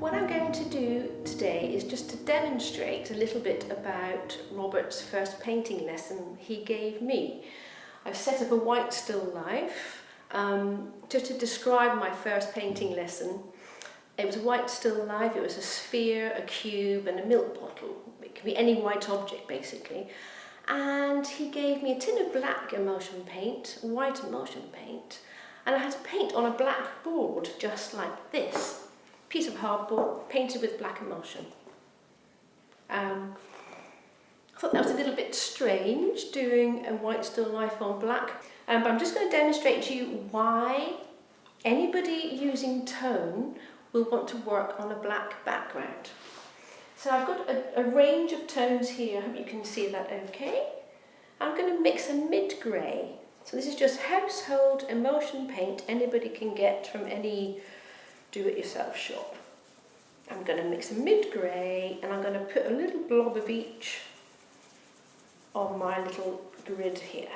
What I'm going to do today is just to demonstrate a little bit about Robert's first painting lesson he gave me. I've set up a white still life just to describe my first painting lesson. It was a white still life. It was a sphere, a cube and a milk bottle. It could be any white object basically. And he gave me a tin of black emulsion paint, white emulsion paint, and I had to paint on a black board just like this. Piece of hardboard painted with black emulsion. I thought that was a little bit strange doing a white still life on black, but I'm just going to demonstrate to you why anybody using tone will want to work on a black background. So I've got a range of tones here. I hope you can see that okay. I'm going to mix a mid-grey. So this is just household emulsion paint anybody can get from any do-it-yourself shop. I'm going to mix a mid-grey and I'm going to put a little blob of each on my little grid here.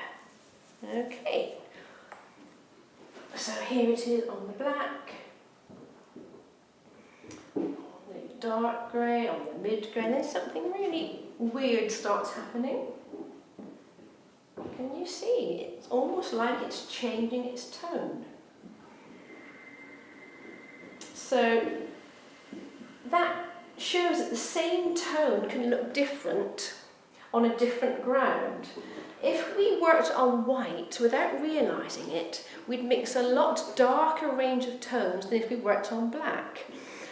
Okay, so here it is on the black, on the dark grey, on the mid-grey, and then something really weird starts happening. Can you see? It's almost like it's changing its tone. So that shows that the same tone can look different on a different ground. If we worked on white without realising it, we'd mix a lot darker range of tones than if we worked on black.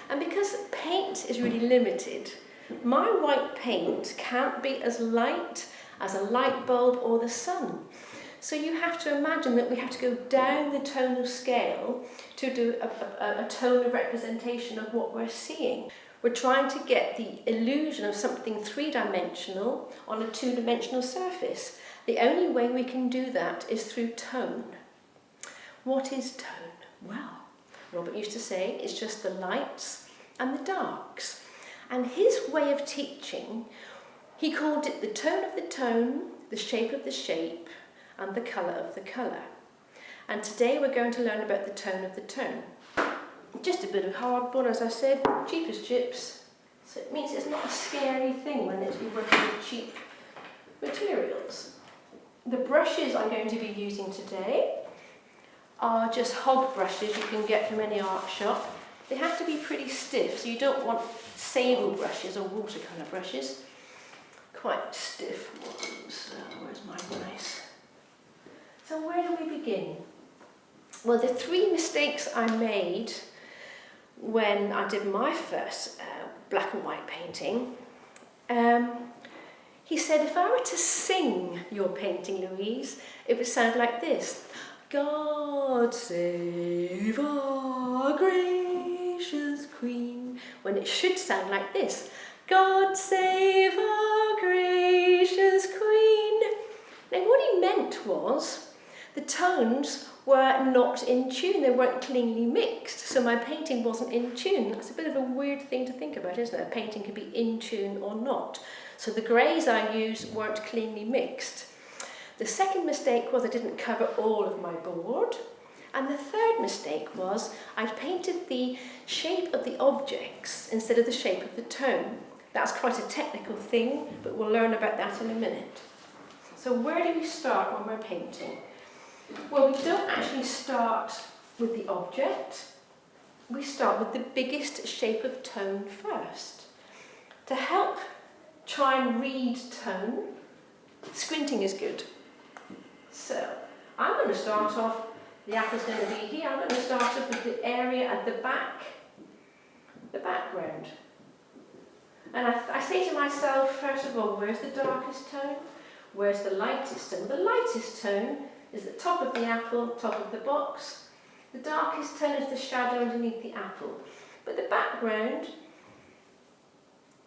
And because paint is really limited, my white paint can't be as light as a light bulb or the sun. So you have to imagine that we have to go down the tonal scale to do a tonal representation of what we're seeing. We're trying to get the illusion of something three-dimensional on a two-dimensional surface. The only way we can do that is through tone. What is tone? Well, Robert used to say it's just the lights and the darks. And his way of teaching, he called it the tone of the tone, the shape of the shape, and the colour of the colour. And today we're going to learn about the tone of the tone. Just a bit of hardboard, as I said, cheap as chips. So it means it's not a scary thing when you're working with cheap materials. The brushes I'm going to be using today are just hog brushes you can get from any art shop. They have to be pretty stiff, so you don't want sable brushes or watercolour brushes. Quite stiff ones. Where's my nice? So where do we begin? Well, the three mistakes I made when I did my first black and white painting, he said, if I were to sing your painting, Louise, it would sound like this. God save our gracious Queen. When it should sound like this. God save our gracious Queen. Now what he meant was, the tones were not in tune, they weren't cleanly mixed, so my painting wasn't in tune. That's a bit of a weird thing to think about, isn't it? A painting could be in tune or not. So the greys I used weren't cleanly mixed. The second mistake was I didn't cover all of my board. And the third mistake was I'd painted the shape of the objects instead of the shape of the tone. That's quite a technical thing, but we'll learn about that in a minute. So where do we start when we're painting? Well, we don't actually start with the object. We start with the biggest shape of tone first. To help try and read tone, squinting is good. So I'm going to start off, the apple's going to be here, I'm going to start off with the area at the back, the background. And I say to myself, first of all, where's the darkest tone? Where's the lightest tone? The lightest tone is the top of the apple, top of the box. The darkest tone is the shadow underneath the apple. But the background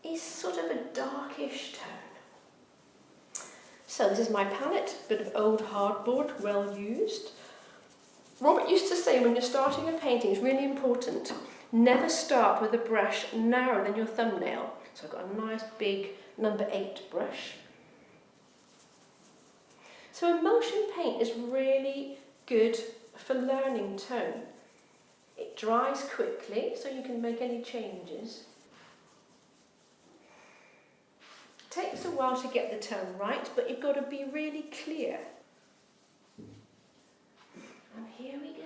is sort of a darkish tone. So this is my palette, bit of old hardboard, well used. Robert used to say when you're starting a painting, it's really important, never start with a brush narrower than your thumbnail. So I've got a nice big number 8 brush. So emulsion paint is really good for learning tone. It dries quickly, so you can make any changes. It takes a while to get the tone right, but you've got to be really clear. And here we go.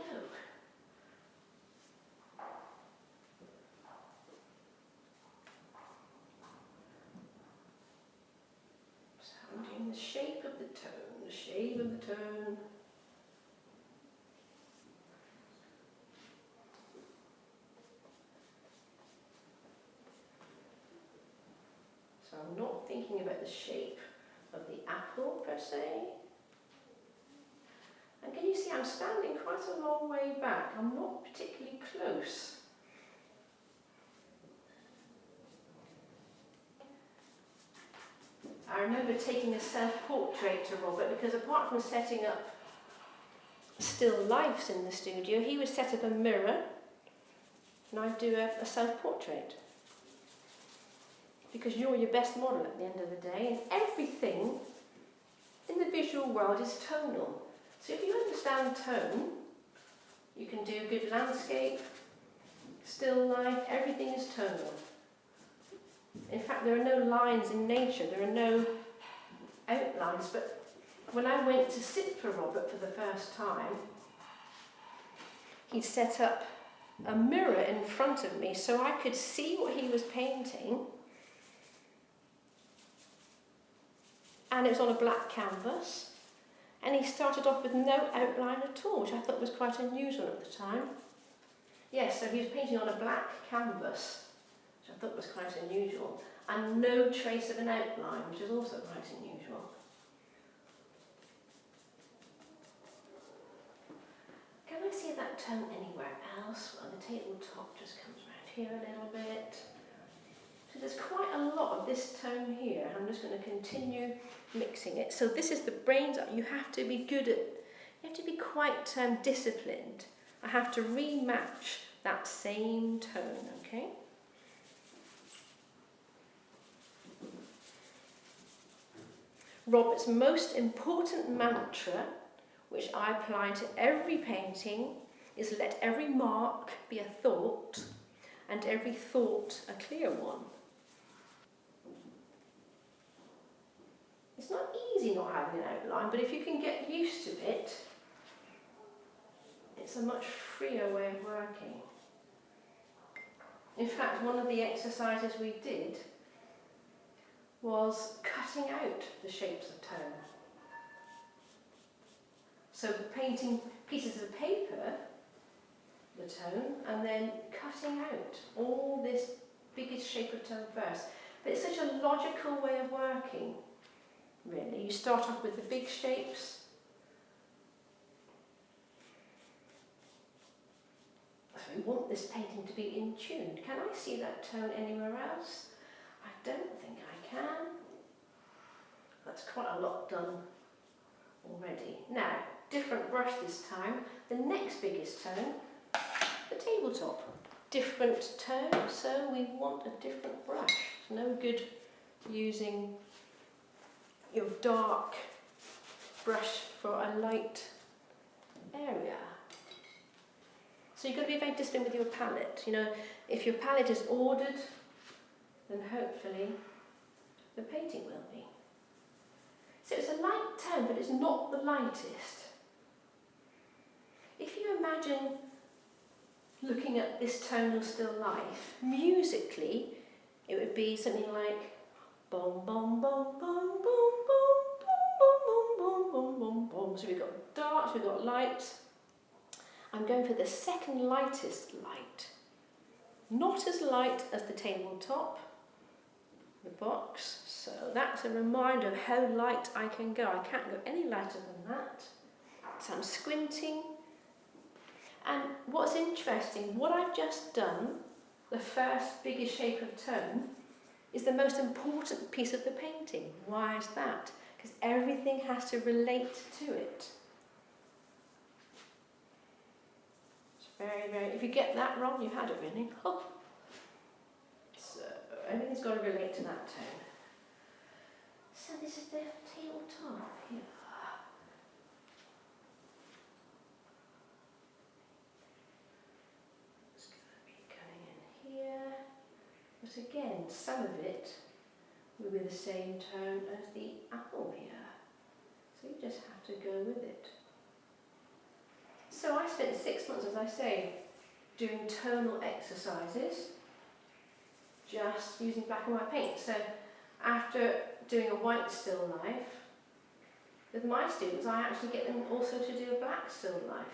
So I'm doing the shape of the tone, the shape of the tone. So I'm not thinking about the shape of the apple per se. And can you see I'm standing quite a long way back? I'm not particularly close. I remember taking a self-portrait to Robert because apart from setting up still lifes in the studio, he would set up a mirror and I'd do a self-portrait. Because you're your best model at the end of the day, and everything in the visual world is tonal. So if you understand tone, you can do good landscape, still life, everything is tonal. In fact, there are no lines in nature, there are no outlines, but when I went to sit for Robert for the first time, he set up a mirror in front of me so I could see what he was painting. And it was on a black canvas, and he started off with no outline at all, which I thought was quite unusual at the time. Yes, so he was painting on a black canvas, which I thought was quite unusual, and no trace of an outline, which is also quite unusual. Can I see that tone anywhere else? Well, the tabletop just comes around here a little bit. So there's quite a lot of this tone here. I'm just going to continue mixing it. So this is the brains up. You have to be good at, you have to be quite disciplined. I have to rematch that same tone, okay? Robert's most important mantra, which I apply to every painting, is let every mark be a thought and every thought a clear one. It's not easy not having an outline, but if you can get used to it, it's a much freer way of working. In fact, one of the exercises we did was cutting out the shapes of tone. So painting pieces of paper, the tone, and then cutting out all this biggest shape of tone first. But it's such a logical way of working. Really, you start off with the big shapes. So we want this painting to be in tune. Can I see that tone anywhere else? I don't think I can. That's quite a lot done already. Now, different brush this time. The next biggest tone, the tabletop. Different tone, so we want a different brush. It's no good using your dark brush for a light area. So you've got to be very disciplined with your palette. You know, if your palette is ordered, then hopefully the painting will be. So it's a light tone, but it's not the lightest. If you imagine looking at this tonal still life, musically, it would be something like boom, boom, boom, boom, boom, boom, boom, boom, boom, boom, boom. So we've got darks, we've got lights. I'm going for the second lightest light. Not as light as the tabletop, the box. So that's a reminder of how light I can go. I can't go any lighter than that. So I'm squinting. And what's interesting, what I've just done, the first biggest shape of tone, is the most important piece of the painting. Why is that? Because everything has to relate to it. Very, very, if you get that wrong, you had it really. Oh. So, everything's got to relate to that tone. So this is the tabletop here. It's going to be going in here. But again, some of it will be the same tone as the apple here. So you just have to go with it. So I spent 6 months, as I say, doing tonal exercises, just using black and white paint. So after doing a white still life, with my students I actually get them also to do a black still life.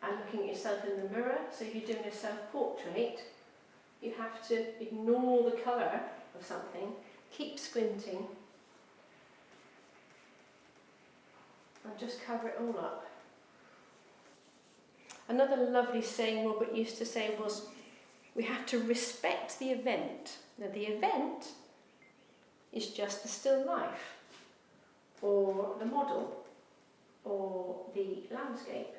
And looking at yourself in the mirror, so if you're doing a self-portrait, you have to ignore the colour of something, keep squinting, and just cover it all up. Another lovely saying Robert used to say was, we have to respect the event. Now the event is just the still life, or the model, or the landscape.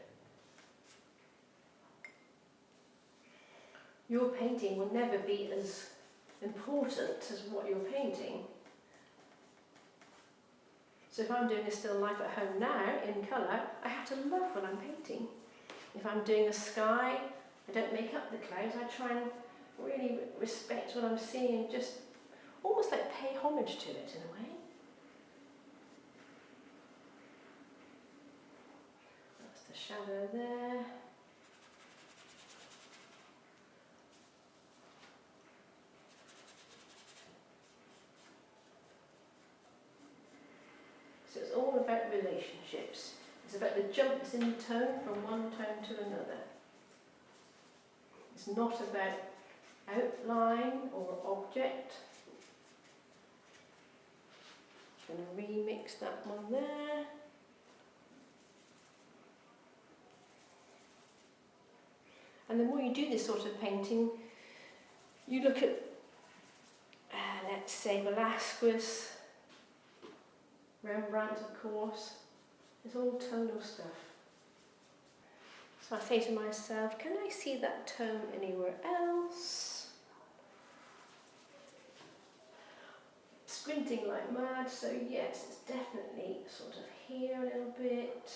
Your painting will never be as important as what you're painting. So if I'm doing a still life at home now, in colour, I have to love what I'm painting. If I'm doing a sky, I don't make up the clouds, I try and really respect what I'm seeing and just almost like pay homage to it in a way. That's the shadow there. So it's all about relationships. It's about the jumps in tone from one tone to another. It's not about outline or object. I'm going to remix that one there. And the more you do this sort of painting, you look at, let's say, Velasquez, Rembrandt, of course. It's all tonal stuff. So I say to myself, can I see that tone anywhere else? Squinting like mad, so yes, it's definitely sort of here a little bit.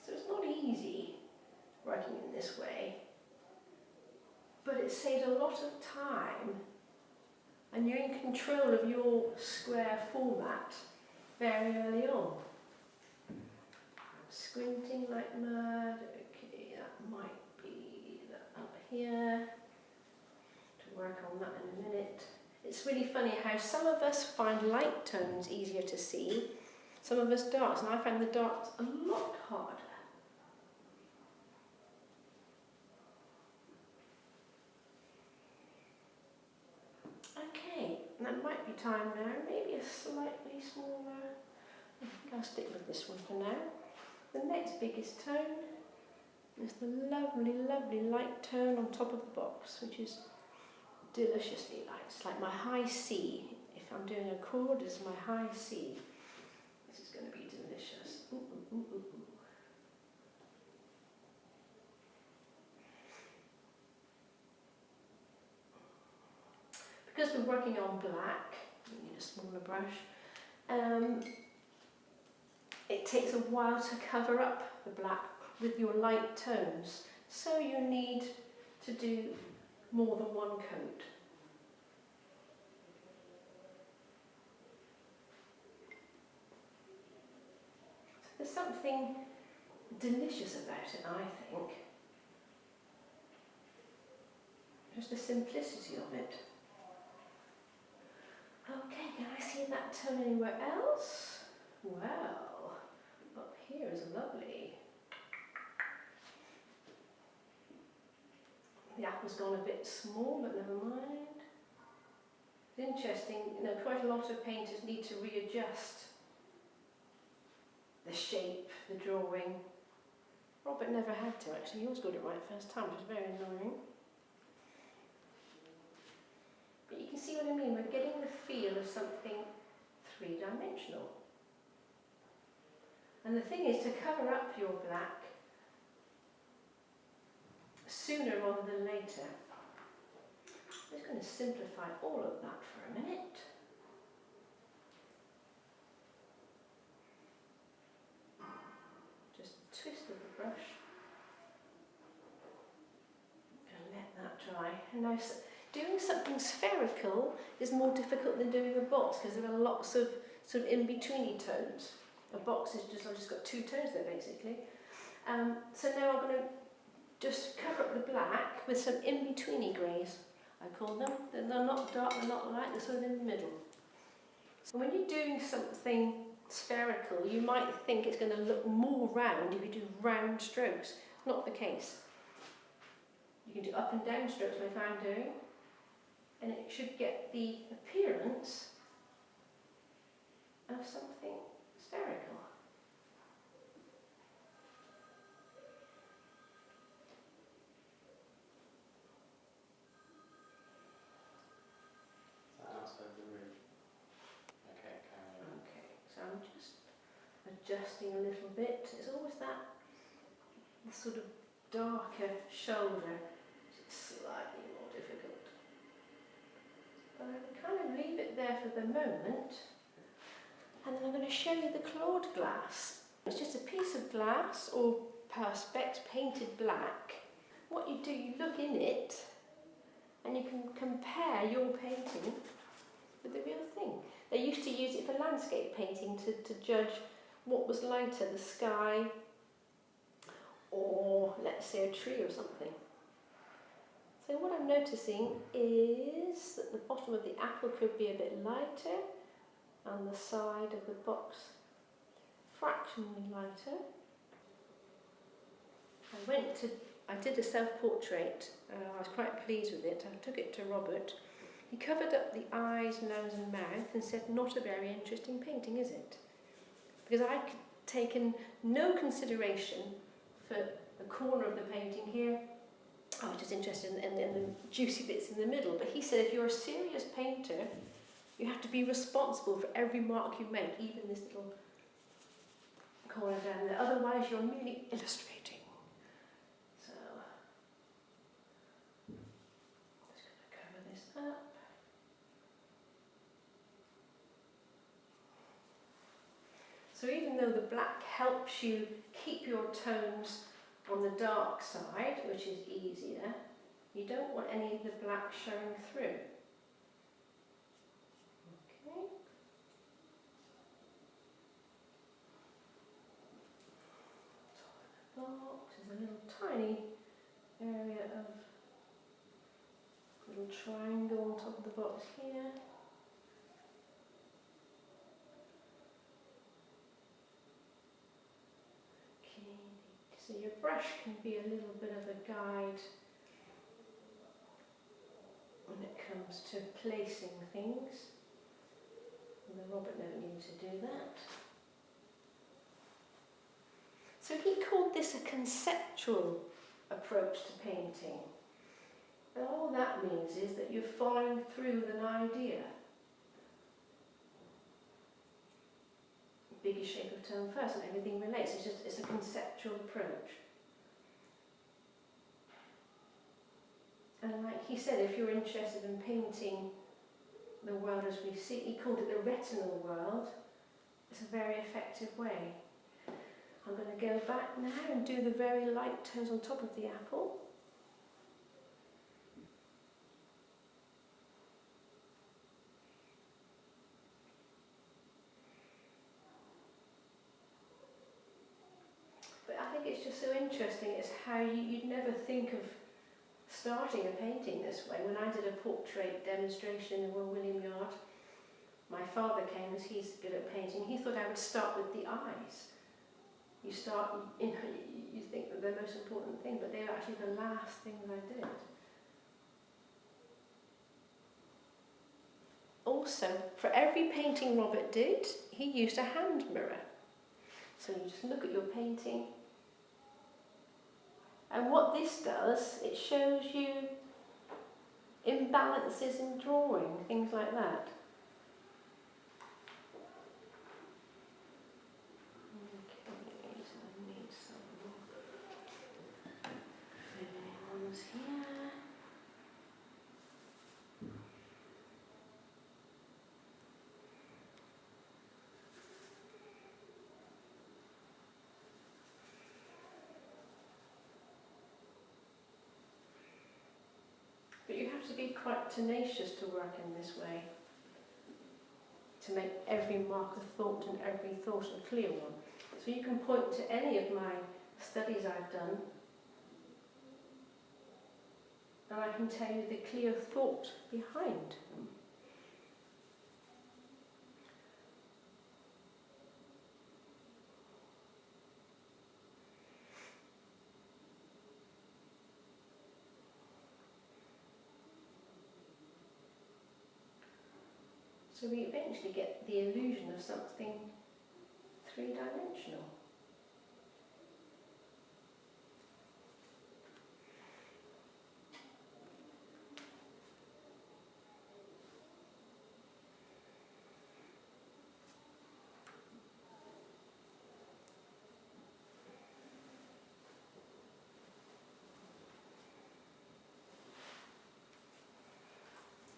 So it's not easy working in this way, but it saves a lot of time and you're in control of your square format very early on. I'm squinting like mad. Okay, that might be that up here. To work on that in a minute. It's really funny how some of us find light tones easier to see, some of us darks, and I find the darks a lot harder. Okay, and that might be time now, maybe a slightly smaller. I think I'll stick with this one for now. The next biggest tone is the lovely, lovely light tone on top of the box, which is deliciously light. It's like my high C. If I'm doing a chord, it's my high C. This is going to be delicious. Ooh, ooh, ooh, ooh, ooh. Because we're working on black, you need a smaller brush, it takes a while to cover up the black with your light tones, so you need to do more than one coat. There's something delicious about it, I think. Just the simplicity of it. Okay, can I see that tone anywhere else? Well, up here is lovely. The apple's gone a bit small, but never mind. It's interesting, you know, quite a lot of painters need to readjust the shape, the drawing. Robert never had to actually, he always got it right first time, which was very annoying. But you can see what I mean, we're getting the feel of something three-dimensional. And the thing is to cover up your black sooner rather than later. I'm just going to simplify all of that for a minute. Just a twist of the brush and let that dry. And now doing something spherical is more difficult than doing a box because there are lots of sort of in-betweeny tones. A box is just, I've just got two tones there basically. So now I'm going to just cover up the black with some in-betweeny greys, I call them. They're not dark, they're not light, they're sort of in the middle. So when you're doing something spherical, you might think it's going to look more round if you do round strokes. Not the case. You can do up and down strokes like I'm doing, and it should get the appearance of something spherical. Outside the room. Okay, carry on. Okay, so I'm just adjusting a little bit. It's always that sort of darker shoulder. It's slightly more difficult. But I can kind of leave it there for the moment. And then I'm going to show you the Claude glass. It's just a piece of glass or perspex painted black. What you do, you look in it and you can compare your painting with the real thing. They used to use it for landscape painting to judge what was lighter, the sky or let's say a tree or something. So what I'm noticing is that the bottom of the apple could be a bit lighter and the side of the box fractionally lighter. I did a self-portrait. I was quite pleased with it. I took it to Robert. He covered up the eyes, nose and mouth and said, not a very interesting painting, is it? Because I'd taken no consideration for the corner of the painting here. I was just interested in the juicy bits in the middle. But he said, if you're a serious painter, you have to be responsible for every mark you make, even this little corner down there. Otherwise, you're merely illustrating. So, I'm just going to cover this up. So even though the black helps you keep your tones on the dark side, which is easier, you don't want any of the black showing through. Okay. Top of the box is a little tiny area of little triangle on top of the box here. Okay, so your brush can be a little bit of a guide when it comes to placing things. And Robert knew to do that. So he called this a conceptual approach to painting. And all that means is that you're following through with an idea. Biggest shape of tone first and everything relates. It's a conceptual approach. And like he said, if you're interested in painting the world as we see, he called it the retinal world, it's a very effective way. I'm going to go back now and do the very light tones on top of the apple. But I think it's just so interesting, it's how you'd never think of starting a painting this way. When I did a portrait demonstration in the Royal William Yard, my father came, as he's good at painting, he thought I would start with the eyes. You start, you think that they're the most important thing, but they're actually the last thing that I did. Also, for every painting Robert did, he used a hand mirror. So you just look at your painting, and what this does, it shows you imbalances in drawing, things like that. Okay. to be quite tenacious to work in this way, to make every mark of thought and every thought a clear one. So you can point to any of my studies I've done, and I can tell you the clear thought behind them. So we eventually get the illusion of something three-dimensional.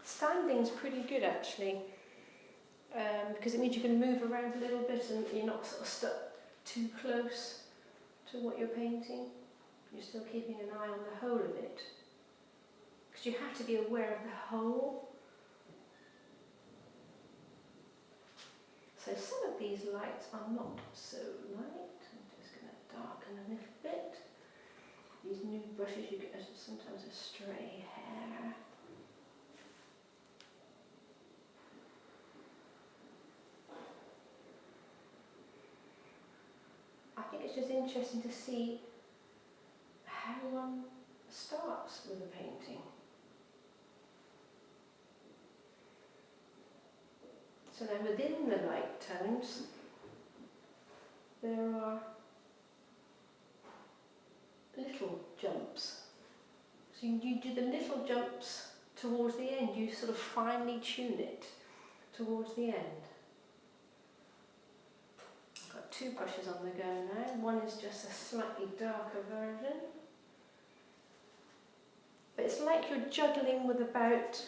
Standing's pretty good actually, because it means you can move around a little bit and you're not sort of stuck too close to what you're painting. You're still keeping an eye on the whole of it, because you have to be aware of the whole. So some of these lights are not so light. I'm just going to darken a little bit. These new brushes, you get sometimes a stray hair. I think it's just interesting to see how one starts with a painting. So then within the light tones, there are little jumps. So you do the little jumps towards the end, you sort of finely tune it towards the end. I've got two brushes on the go now. One is just a slightly darker version. But it's like you're juggling with about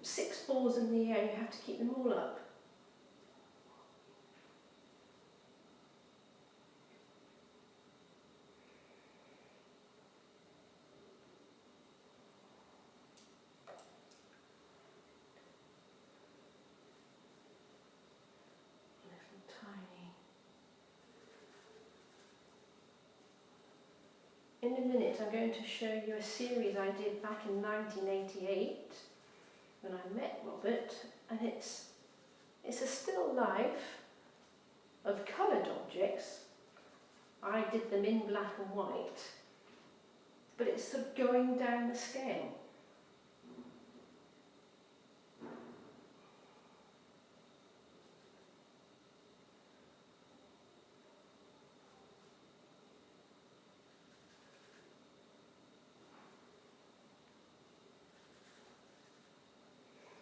6 balls in the air, you have to keep them all up. Tiny. In a minute I'm going to show you a series I did back in 1988 when I met Robert, and it's a still life of coloured objects. I did them in black and white, but it's sort of going down the scale.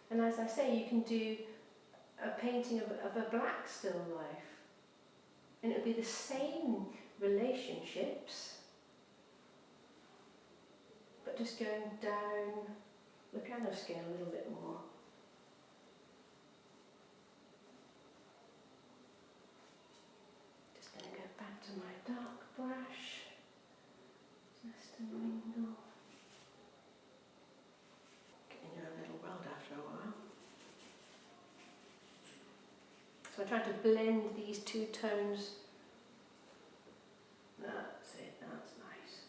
And as I say, you can do a painting of a black still life, and it'll be the same relationships, but just going down the piano scale a little bit more. Just going to go back to my dark brush, just a mingle. In your own little world after a while. So I'm trying to blend these two tones. That's it, that's nice.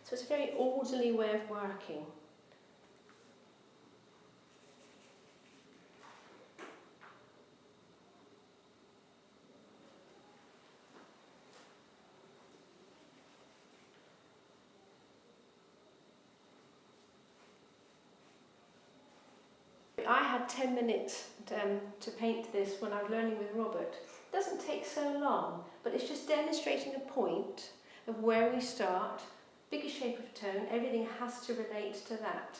So it's a very orderly way of working. I had 10 minutes to paint this when I was learning with Robert. It doesn't take so long, but it's just demonstrating a point of where we start, bigger shape of tone, everything has to relate to that.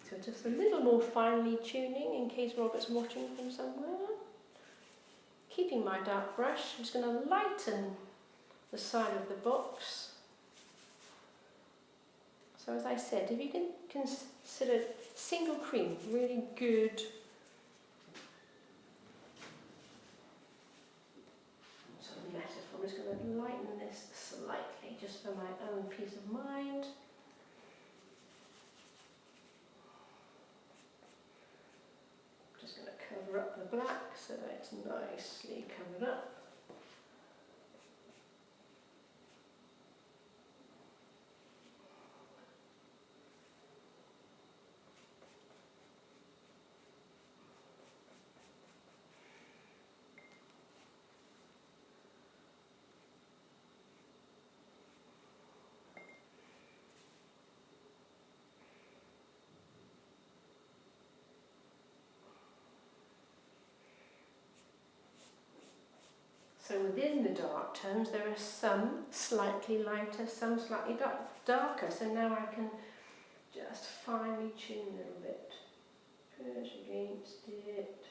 So just a little more finely tuning in case Robert's watching from somewhere. Keeping my dark brush, I'm just going to lighten the side of the box. So as I said, if you can consider single cream really good sort of metaphor. and peace of mind. Just going to cover up the black so that it's nicely covered up. So within the dark tones there are some slightly lighter, some slightly darker. So now I can just finely tune a little bit. Push against it.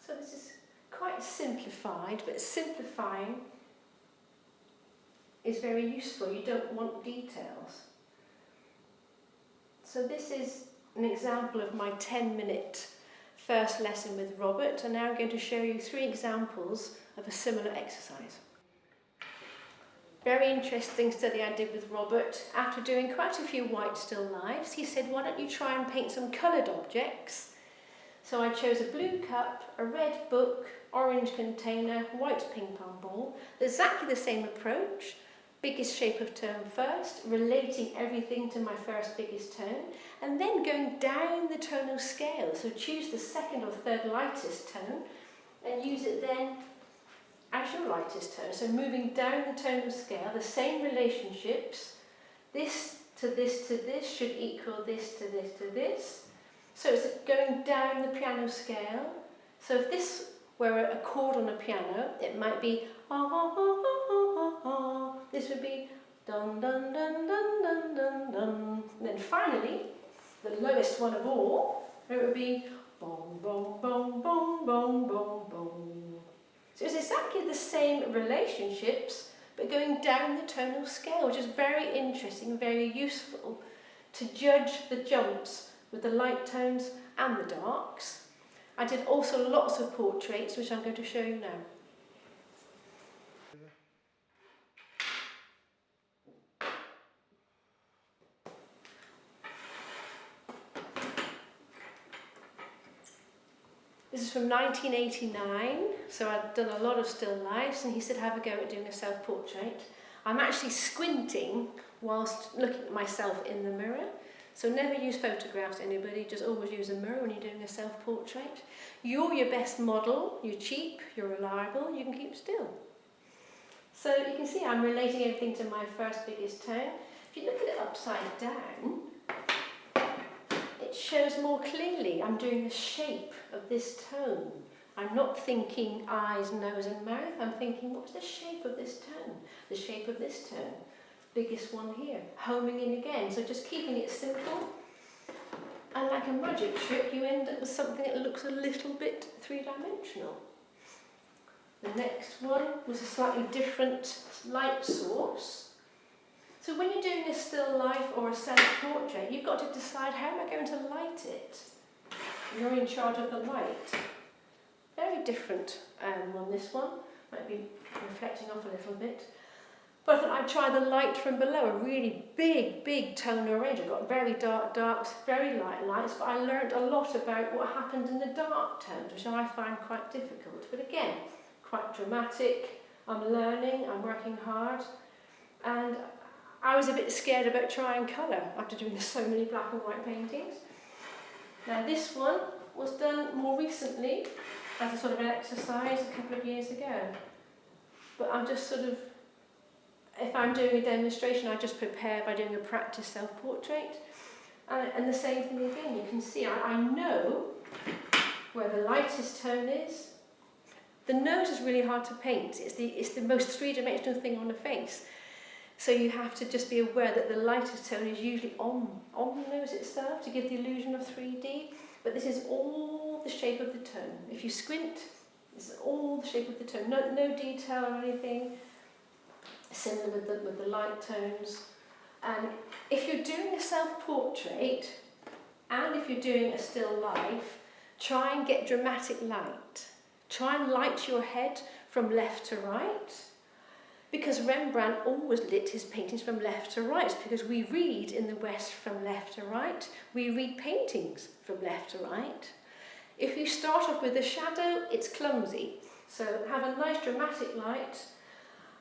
So this is quite simplified, but simplifying is very useful. You don't want details. So this is an example of my 10-minute first lesson with Robert, and now I'm going to show you 3 examples of a similar exercise. Very interesting study I did with Robert. After doing quite a few white still lifes, he said, why don't you try and paint some coloured objects? So I chose a blue cup, a red book, orange container, white ping pong ball. Exactly the same approach. Biggest shape of tone first, relating everything to my first biggest tone, and then going down the tonal scale. So choose the second or third lightest tone and use it then as your lightest tone. So moving down the tonal scale, the same relationships. This to this to this should equal this to this to this. So it's going down the piano scale. So if this were a chord on a piano, it might be ah, ah, ah, ah, ah, ah. This would be dun dun dun dun dun dun dun. And then finally, the lowest one of all, it would be bong bong bong bong bong bong bong. So it's exactly the same relationships, but going down the tonal scale, which is very interesting, very useful to judge the jumps with the light tones and the darks. I did also lots of portraits, which I'm going to show you now. This is from 1989, so I'd done a lot of still lifes, and he said have a go at doing a self-portrait. I'm actually squinting whilst looking at myself in the mirror, so never use photographs, anybody, just always use a mirror when you're doing a self-portrait. You're your best model, you're cheap, you're reliable, you can keep still. So you can see I'm relating everything to my first biggest tone. If you look at it upside down, it shows more clearly I'm doing the shape of this tone. I'm not thinking eyes, nose and mouth, I'm thinking what's the shape of this tone? The shape of this tone. Biggest one here, homing in again. So just keeping it simple. And like a magic trick, you end up with something that looks a little bit three-dimensional. The next one was a slightly different light source. So when you're doing a still life or a self-portrait, you've got to decide how am I going to light it. You're in charge of the light. Very different on this one. Might be reflecting off a little bit. But I thought I'd try the light from below, a really big tonal range. I've got very dark darks, very light lights, but I learned a lot about what happened in the dark tones, which I find quite difficult. But again, quite dramatic. I'm learning, I'm working hard, and I was a bit scared about trying colour after doing so many black and white paintings. Now this one was done more recently as a sort of an exercise a couple of years ago. But I'm just sort of, if I'm doing a demonstration, I just prepare by doing a practice self-portrait. And the same thing again, you can see I know where the lightest tone is, The nose is really hard to paint. It's the most three-dimensional thing on the face. So you have to just be aware that the lightest tone is usually on the nose itself to give the illusion of 3D. But this is all the shape of the tone. If you squint, it's all the shape of the tone. No detail or anything. Similar with the light tones. And if you're doing a self-portrait, and if you're doing a still life, try and get dramatic light. Try and light your head from left to right, because Rembrandt always lit his paintings from left to right, because we read in the West from left to right. We read paintings from left to right. If you start off with a shadow, it's clumsy. So have a nice dramatic light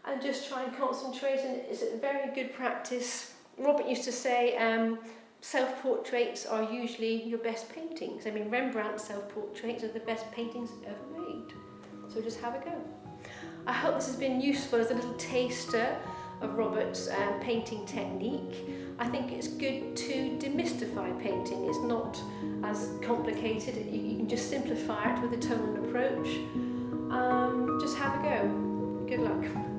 and just try and concentrate, and it's a very good practice. Robert used to say, self-portraits are usually your best paintings. I mean, Rembrandt's self-portraits are the best paintings ever made. So just have a go. I hope this has been useful as a little taster of Robert's painting technique. I think it's good to demystify painting. It's not as complicated. You can just simplify it with a tonal approach. Just have a go. Good luck.